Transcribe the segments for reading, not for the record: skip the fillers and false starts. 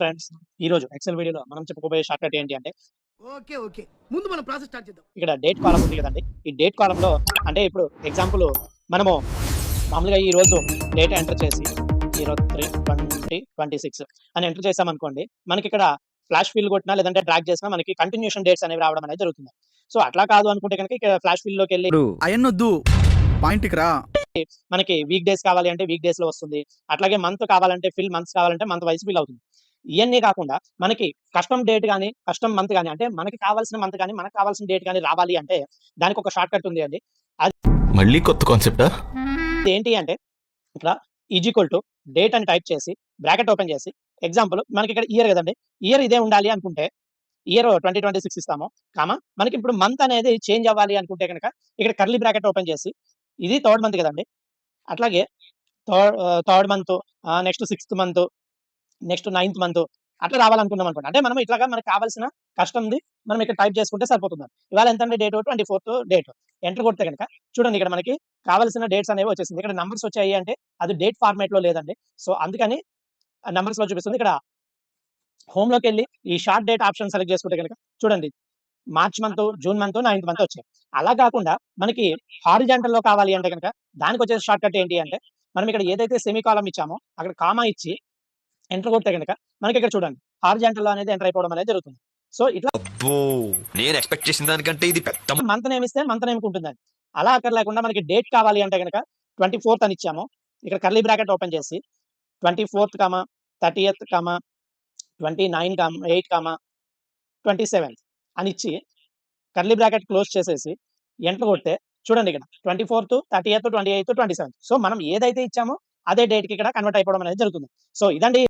Friends, ఈరోజు XL వీడియోలో మనం చెప్పుకోబోయే షార్ట్‌కట్ ఏంటి అంటే, ఓకే. ఓకే. ముందు మనం ప్రాసెస్ స్టార్ట్ చేద్దాం. ఇక్కడ డేట్ కాలమ్ ఉంది కదండీ! ఈ డేట్ కాలమ్‌లో అంటే ఇప్పుడు ఎగ్జాంపుల్ మనము మామూలుగా ఈరోజు డేట్ ఎంటర్ చేసి 03/20/26 అని ఎంటర్ చేసామనుకోండి, మనకిక్కడ ఫ్లాష్ ఫిల్ కొట్టినా లేదంటే డ్రాగ్ చేసినా మనకి కంటిన్యూషన్ డేట్స్ అనేవి రావడం అనేది జరుగుతుంది. సో, అట్లా కాదు అనుకుంటే గనుక ఇక ఫ్లాష్ ఫిల్‌లోకెళ్ళి ఇప్పుడు అయన్నొద్దు పాయింట్‌కి రా. మనకి వీక్ డేస్ కావాలి అంటే వీక్ డేస్‌లో వస్తుంది. అట్లాగే మంత్ కావాలంటే మంత్స్ కావాలంటే మంత్ వైస్ ఫిల్ అవుతుంది. ఇయన్నీ కాకుండా మనకి కస్టమ్ డేట్ గాని, కస్టమ్ మంత్ గాని అంటే మనకి కావాల్సిన మంత్ గాని, మనకు కావాల్సిన డేట్ గాని రావాలి అంటే దానికొక షార్ట్‌కట్ ఉంది అండి. మళ్ళీ కొత్త కాన్సెప్టా? అదేంటి అంటే ఇక్కడ ఈజ్ ఈక్వల్ టు డేట్ అని టైప్ చేసి బ్రాకెట్ ఓపెన్ చేసి ఎగ్జాంపుల్ మనకిక్కడ ఇయర్ కదండీ! ఇయర్ ఇదే ఉండాలి అనుకుంటే ఇయర్ 2026 ఇస్తాము. మనకిప్పుడు మంత్ అనేది చేంజ్ అవ్వాలి అనుకుంటే గనక ఇక్కడ కర్లీ బ్రాకెట్ ఓపెన్ చేసి ఇది థర్డ్ మంత్ కదండీ! అట్లాగే third month, next sixth month, next ninth month అట్లా రావాలనుకున్నాం అనుకోండి. అంటే మనం ఇట్లాగా మనకు కావాల్సిన కస్టమ్‌ది మనం ఇక్కడ టైప్ చేసుకుంటే సరిపోతుంది. ఇవాళ ఎంతండి డేట్ 24థ్ డేట్. ఎంటర్ కొడితే గనక చూడండి ఇక్కడ మనకి కావాల్సిన డేట్స్ అనేవి వచ్చేసింది. ఇక్కడ నంబర్స్ వచ్చాయి అంటే అది డేట్ ఫార్మాట్‌లో లేదండి. సో, అందుకని నంబర్స్‌లో చూపిస్తుంది. ఇక్కడ హోమ్‌లోకెళ్ళి ఈ షార్ట్ డేట్ ఆప్షన్ సెలెక్ట్ చేసుకుంటే గనక చూడండి March month, June month, ninth month వచ్చాయి. అలా కాకుండా మనకి హారిజాంటల్‌లో కావాలి అంటే గనక దానికొచ్చే షార్ట్‌కట్ ఏంటి అంటే మనం ఇక్కడ ఏదైతే సెమీ కాలమ్ ఇచ్చామో అక్కడ కామా ఇచ్చి ఎంటర్ కొడితే గనక మనకిక్కడ చూడండి హారిజాంటల్‌లో అనేది ఎంటర్ అయిపోవడం అనేది జరుగుతుంది. సో, ఇట్లా అబ్బో, నేను ఎక్స్పెక్ట్ చేసిన దానికంటే ఇది పెద్ద మంత్ నేమ్ ఇస్తే మంత్ నేమ్‌కి ఉంటుందండి. అలా అక్కర్లేకుండా మనకి డేట్ కావాలి అంటే గనక 24థ్ అని ఇచ్చాము. ఇక్కడ కర్లీ బ్రాకెట్ ఓపెన్ చేసి 24థ్, 30థ్, 29, 8, 27 అని ఇచ్చి కర్లీ బ్రాకెట్ క్లోజ్ చేసేసి ఎంటర్ కొడితే చూడండి ఇక్కడ 24థ్, 30థ్, 28థ్, 27 సో, మనం ఏదైతే ఇచ్చామో అదే డేట్‌కి ఇక్కడ కన్వర్ట్ అయిపోవడం అనేది జరుగుతుంది. సో, ఇదండి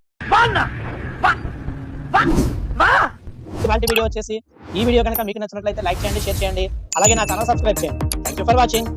ఇవాల్టి వీడియో వచ్చేసి ఈ వీడియో గనుక మీకు నచ్చినట్లయితే లైక్ చేయండి, షేర్ చేయండి. అలాగే నా ఛానల్ సబ్స్క్రైబ్ చేయండి. Thank you for watching.